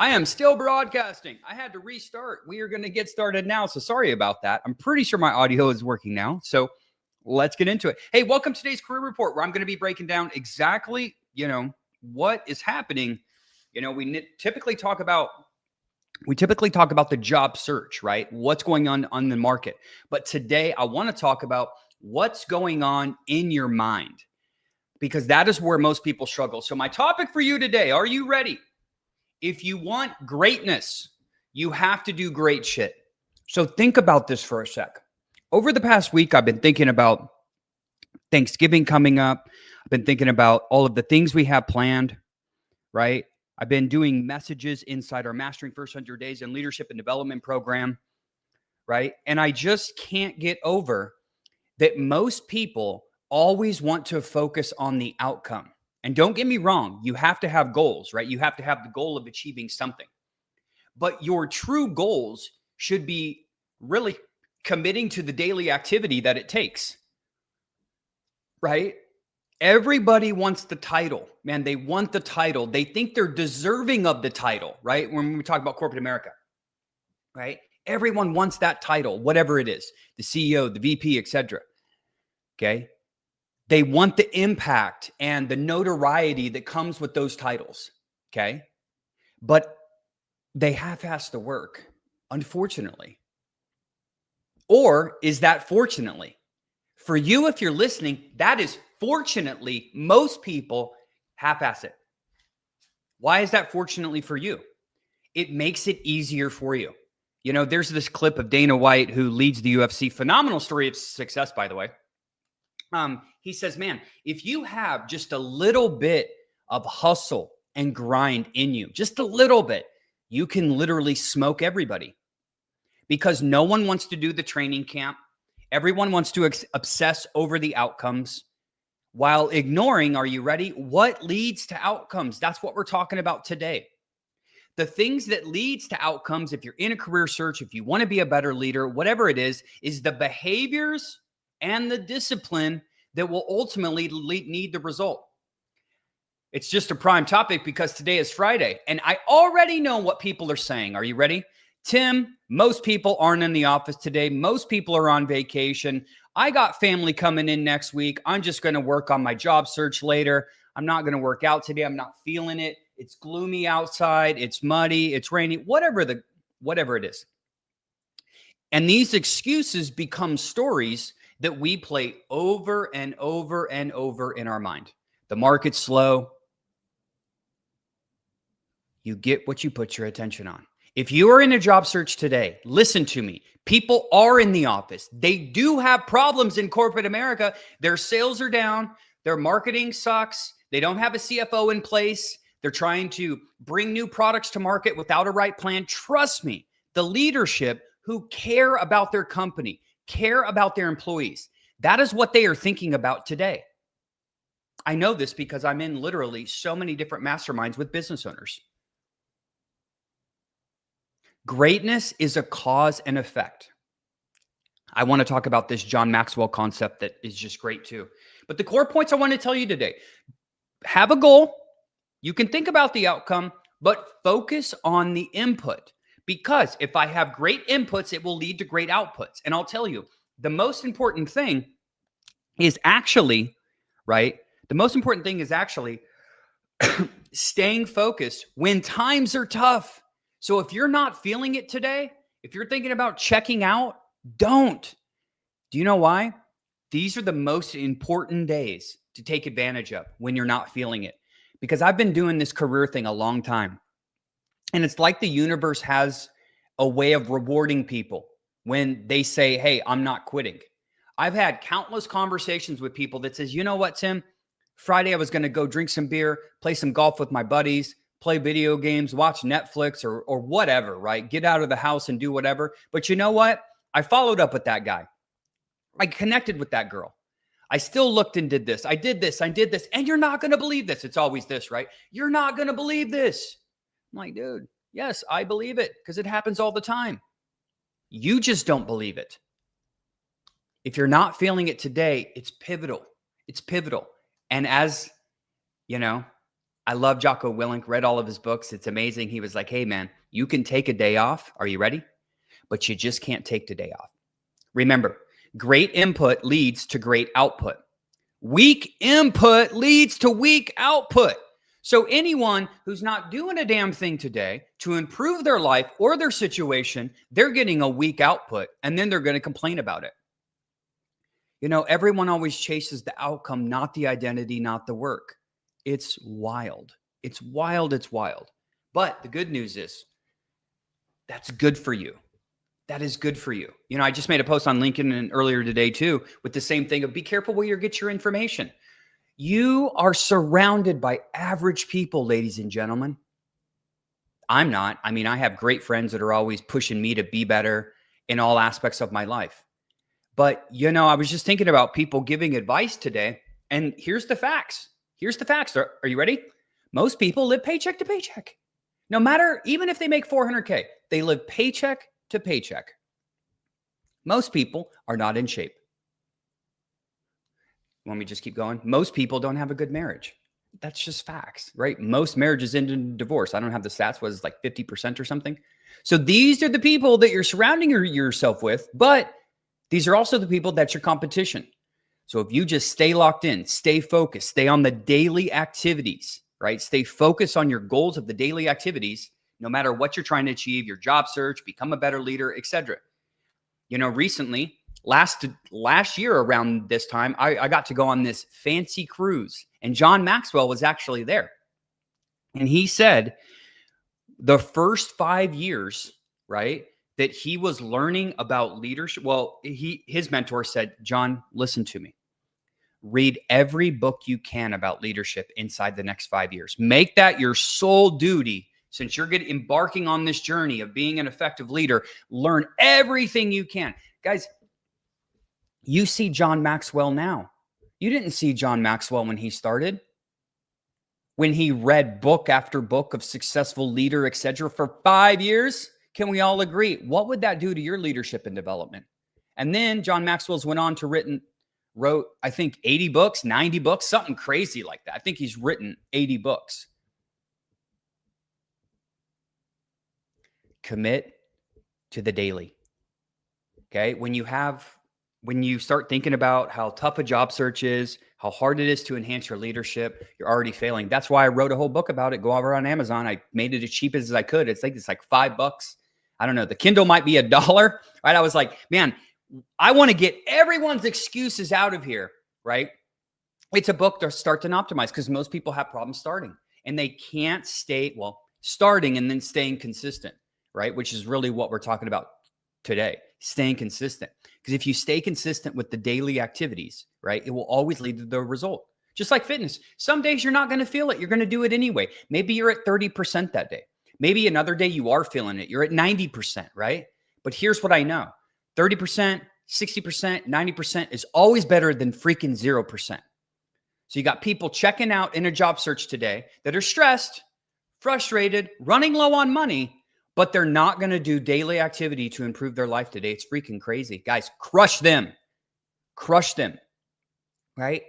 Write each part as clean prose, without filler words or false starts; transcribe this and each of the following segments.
I am still broadcasting. I had to restart. We are going to get started now. So sorry about that. I'm pretty sure my audio is working now. So let's get into it. Hey, welcome to today's career report where I'm going to be breaking down exactly, what is happening. We typically talk about the job search, right? What's going on the market. But today I want to talk about what's going on in your mind, because that is where most people struggle. So my topic for you today, are you ready? If you want greatness, you have to do great shit. So think about this for a sec. Over the past week, I've been thinking about Thanksgiving coming up. I've been thinking about all of the things we have planned, right? I've been doing messages inside our Mastering First 100 Days in Leadership and Development program, right? And I just can't get over that most people always want to focus on the outcome. And don't get me wrong, you have to have goals, right? You have to have the goal of achieving something. But your true goals should be really committing to the daily activity that it takes, right? Everybody wants the title, man. They want the title. They think they're deserving of the title, right? When we talk about corporate America, right? Everyone wants that title, whatever it is, the CEO, the VP, etc. Okay. They want the impact and the notoriety that comes with those titles. Okay. But they half-ass the work, unfortunately. Or is that fortunately? For you, if you're listening, that is fortunately, most people half-ass it. Why is that fortunately for you? It makes it easier for you. There's this clip of Dana White, who leads the UFC. Phenomenal story of success, by the way. He says, man, if you have just a little bit of hustle and grind in you, just a little bit, you can literally smoke everybody, because no one wants to do the training camp. Everyone wants to obsess over the outcomes while ignoring, are you ready? What leads to outcomes? That's what we're talking about today. The things that leads to outcomes, if you're in a career search, if you want to be a better leader, whatever it is the behaviors and the discipline that will ultimately need the result. It's just a prime topic because today is Friday, and I already know what people are saying. Are you ready? Tim, most people aren't in the office today. Most people are on vacation. I got family coming in next week. I'm just going to work on my job search later. I'm not going to work out today. I'm not feeling it. It's gloomy outside. It's muddy. It's rainy, whatever it is. And these excuses become stories that we play over and over and over in our mind. The market's slow. You get what you put your attention on. If you are in a job search today, listen to me. People are in the office. They do have problems in corporate America. Their sales are down. Their marketing sucks. They don't have a CFO in place. They're trying to bring new products to market without a right plan. Trust me, the leadership who care about their company, care about their employees, that is what they are thinking about today. I know this because I'm in literally so many different masterminds with business owners. Greatness is a cause and effect. I want to talk about this John Maxwell concept that is just great too. But the core points I want to tell you today: have a goal. You can think about the outcome, but focus on the input. Because if I have great inputs, it will lead to great outputs. And I'll tell you, the most important thing is actually, right? The most important thing is actually staying focused when times are tough. So if you're not feeling it today, if you're thinking about checking out, don't. Do you know why? These are the most important days to take advantage of when you're not feeling it. Because I've been doing this career thing a long time. And it's like the universe has a way of rewarding people when they say, hey, I'm not quitting. I've had countless conversations with people that says, you know what, Tim? Friday, I was going to go drink some beer, play some golf with my buddies, play video games, watch Netflix or whatever, right? Get out of the house and do whatever. But you know what? I followed up with that guy. I connected with that girl. I still looked and did this. I did this. And you're not going to believe this. It's always this, right? You're not going to believe this. I'm like, dude, yes, I believe it because it happens all the time. You just don't believe it. If you're not feeling it today, it's pivotal. It's pivotal. And as you know, I love Jocko Willink, read all of his books. It's amazing. He was like, hey, man, you can take a day off. Are you ready? But you just can't take the day off. Remember, great input leads to great output. Weak input leads to weak output. So anyone who's not doing a damn thing today to improve their life or their situation, they're getting a weak output, and then they're going to complain about it. Everyone always chases the outcome, not the identity, not the work. It's wild. It's wild. It's wild. But the good news is that's good for you. That is good for you. I just made a post on LinkedIn and earlier today too with the same thing of be careful where you get your information. You are surrounded by average people, ladies and gentlemen. I'm not. I have great friends that are always pushing me to be better in all aspects of my life. But, I was just thinking about people giving advice today, and here's the facts. Here's the facts. Are you ready? Most people live paycheck to paycheck. No matter, even if they make $400K, they live paycheck to paycheck. Most people are not in shape. Want me to just keep going? Most people don't have a good marriage. That's just facts, right? Most marriages end in divorce. I don't have the stats. Was like 50% or something. So these are the people that you're surrounding yourself with, but these are also the people that's your competition. So if you just stay locked in, stay focused, stay on the daily activities, right? Stay focused on your goals of the daily activities, no matter what you're trying to achieve, your job search, become a better leader, etc. Recently, last year around this time, I got to go on this fancy cruise, and John Maxwell was actually there. And he said the first 5 years, right, that he was learning about leadership. Well, his mentor said, John, listen to me. Read every book you can about leadership inside the next 5 years. Make that your sole duty. Since you're embarking on this journey of being an effective leader, learn everything you can. Guys, you see John Maxwell now. You didn't see John Maxwell when he started. When he read book after book of successful leader, etc. for 5 years. Can we all agree? What would that do to your leadership and development? And then John Maxwell's went on to wrote, I think 80 books, 90 books, something crazy like that. I think he's written 80 books. Commit to the daily. Okay. When you start thinking about how tough a job search is, how hard it is to enhance your leadership, you're already failing. That's why I wrote a whole book about it. Go over on Amazon. I made it as cheap as I could. It's like $5. I don't know. The Kindle might be $1, right? I was like, man, I want to get everyone's excuses out of here, right? It's a book to start and optimize because most people have problems starting and they can't starting and then staying consistent, right? Which is really what we're talking about today, staying consistent. Because if you stay consistent with the daily activities, right, it will always lead to the result. Just like fitness. Some days you're not going to feel it. You're going to do it anyway. Maybe you're at 30% that day. Maybe another day you are feeling it. You're at 90%, right? But here's what I know. 30%, 60%, 90% is always better than freaking 0%. So you got people checking out in a job search today that are stressed, frustrated, running low on money, but they're not going to do daily activity to improve their life today. It's freaking crazy. Guys, crush them. Crush them, right?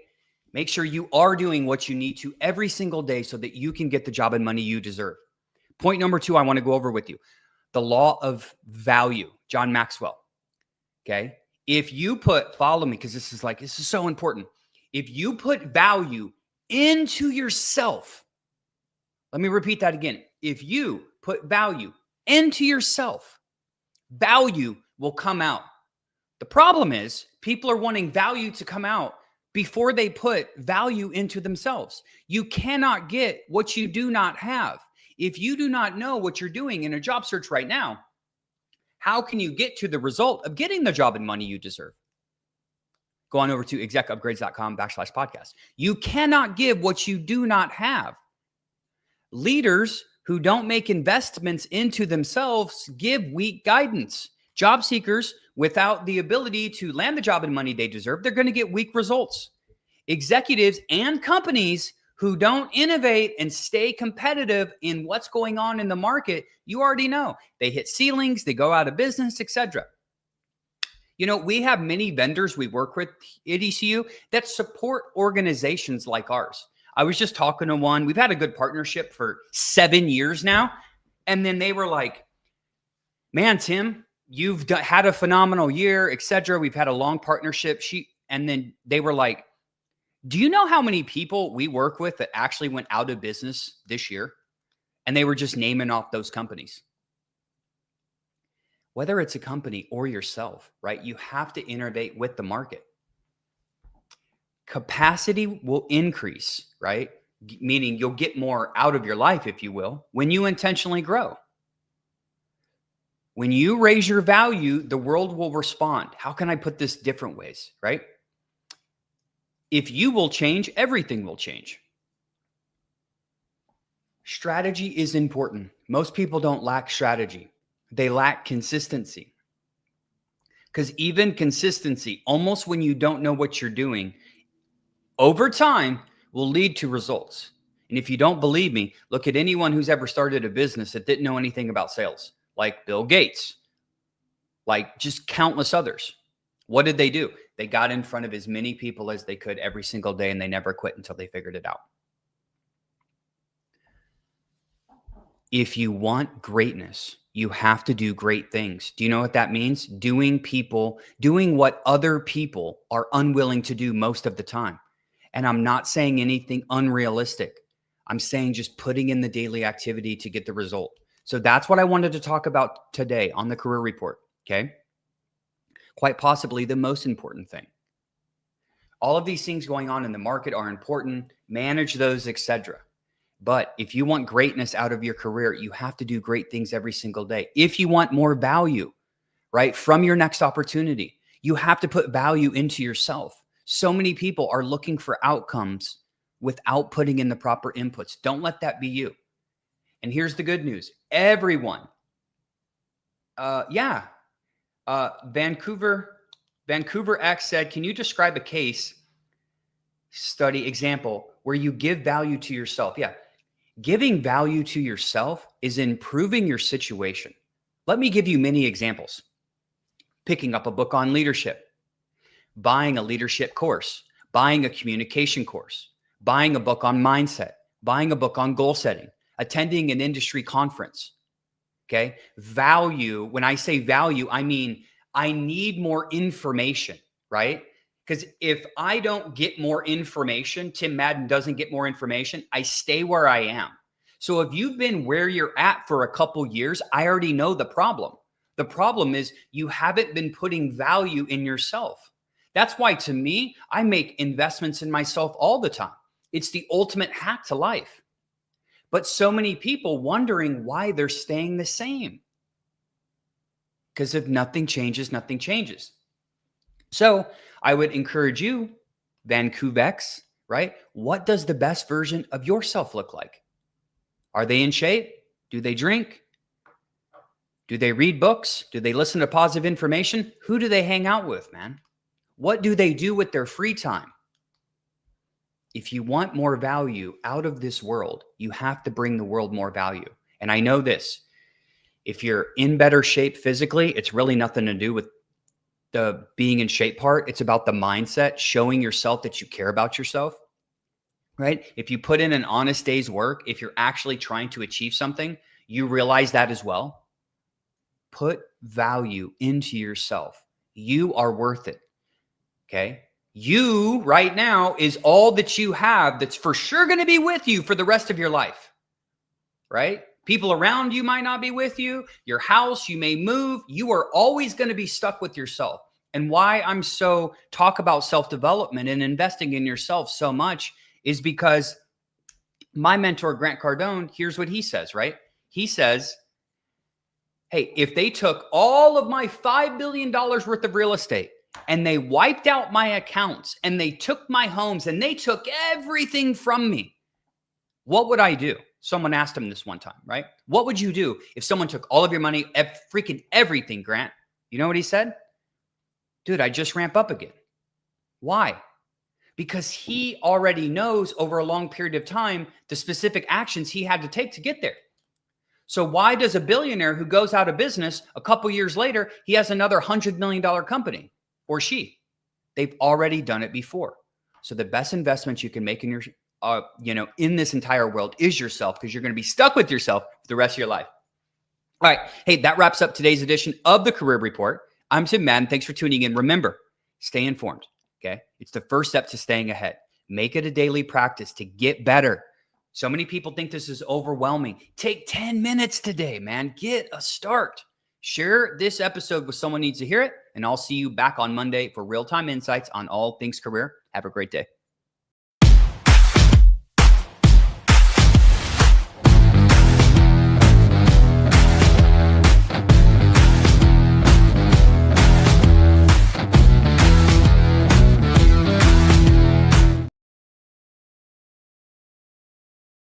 Make sure you are doing what you need to every single day so that you can get the job and money you deserve. Point number 2, I want to go over with you. The law of value, John Maxwell. Okay. If you follow me, because this is so important. If you put value into yourself, let me repeat that again. If you put value into yourself, value will come out. The problem is people are wanting value to come out before they put value into themselves. You cannot get what you do not have. If you do not know what you're doing in a job search right now, how can you get to the result of getting the job and money you deserve? Go on over to execupgrades.com/podcast. You cannot give what you do not have. Leaders who don't make investments into themselves give weak guidance. Job seekers without the ability to land the job and money they deserve, they're going to get weak results. Executives and companies who don't innovate and stay competitive in what's going on in the market, you already know. They hit ceilings, they go out of business, etc. We have many vendors we work with at ECU that support organizations like ours. I was just talking to one. We've had a good partnership for 7 years now. And then they were like, man, Tim, you've had a phenomenal year, etc. We've had a long partnership. And then they were like, do you know how many people we work with that actually went out of business this year? And they were just naming off those companies. Whether it's a company or yourself, right? You have to innovate with the market. Capacity will increase, right? Meaning you'll get more out of your life, if you will, when you intentionally grow. When you raise your value, the world will respond. How can I put this different ways, right? If you will change, everything will change. Strategy is important. Most people don't lack strategy. They lack consistency. Because even consistency, almost when you don't know what you're doing, over time will lead to results. And if you don't believe me, look at anyone who's ever started a business that didn't know anything about sales, like Bill Gates, like just countless others. What did they do? They got in front of as many people as they could every single day, and they never quit until they figured it out. If you want greatness, you have to do great things. Do you know what that means? Doing what other people are unwilling to do most of the time. And I'm not saying anything unrealistic. I'm saying just putting in the daily activity to get the result. So that's what I wanted to talk about today on the Career Report. Okay. Quite possibly the most important thing. All of these things going on in the market are important. Manage those, etc. But if you want greatness out of your career, you have to do great things every single day. If you want more value, right, from your next opportunity, you have to put value into yourself. So many people are looking for outcomes without putting in the proper inputs. Don't let that be you. And here's the good news. Everyone, Vancouver X said, can you describe a case study example where you give value to yourself? Yeah. Giving value to yourself is improving your situation. Let me give you many examples. Picking up a book on leadership, buying a leadership course, buying a communication course, buying a book on mindset, buying a book on goal setting, attending an industry conference. Okay. Value. When I say value, I mean, I need more information, right? Because if I don't get more information, Tim Madden doesn't get more information, I stay where I am. So if you've been where you're at for a couple years, I already know the problem. The problem is you haven't been putting value in yourself. That's why, to me, I make investments in myself all the time. It's the ultimate hack to life. But so many people wondering why they're staying the same. Because if nothing changes, nothing changes. So I would encourage you, Vancouvex, right? What does the best version of yourself look like? Are they in shape? Do they drink? Do they read books? Do they listen to positive information? Who do they hang out with, man? What do they do with their free time? If you want more value out of this world, you have to bring the world more value. And I know this, if you're in better shape physically, it's really nothing to do with the being in shape part. It's about the mindset, showing yourself that you care about yourself, right? If you put in an honest day's work, if you're actually trying to achieve something, you realize that as well. Put value into yourself. You are worth it. Okay. You right now is all that you have that's for sure going to be with you for the rest of your life, right? People around you might not be with you. Your house, you may move. You are always going to be stuck with yourself. And why I'm so talk about self-development and investing in yourself so much is because my mentor, Grant Cardone, here's what he says, right? He says, hey, if they took all of my $5 billion worth of real estate and they wiped out my accounts and they took my homes and they took everything from me, what would I do? Someone asked him this one time, right? What would you do if someone took all of your money, freaking everything, Grant? You know what he said? Dude, I just ramp up again. Why? Because he already knows over a long period of time the specific actions he had to take to get there. So why does a billionaire who goes out of business a couple years later, he has another $100 million company, or she? They've already done it before. So the best investments you can make in in this entire world is yourself, because you're going to be stuck with yourself for the rest of your life. All right. Hey, that wraps up today's edition of the Career Report. I'm Tim Madden. Thanks for tuning in. Remember, stay informed. Okay. It's the first step to staying ahead. Make it a daily practice to get better. So many people think this is overwhelming. Take 10 minutes today, man. Get a start. Share this episode with someone who needs to hear it. And I'll see you back on Monday for real-time insights on all things career. Have a great day.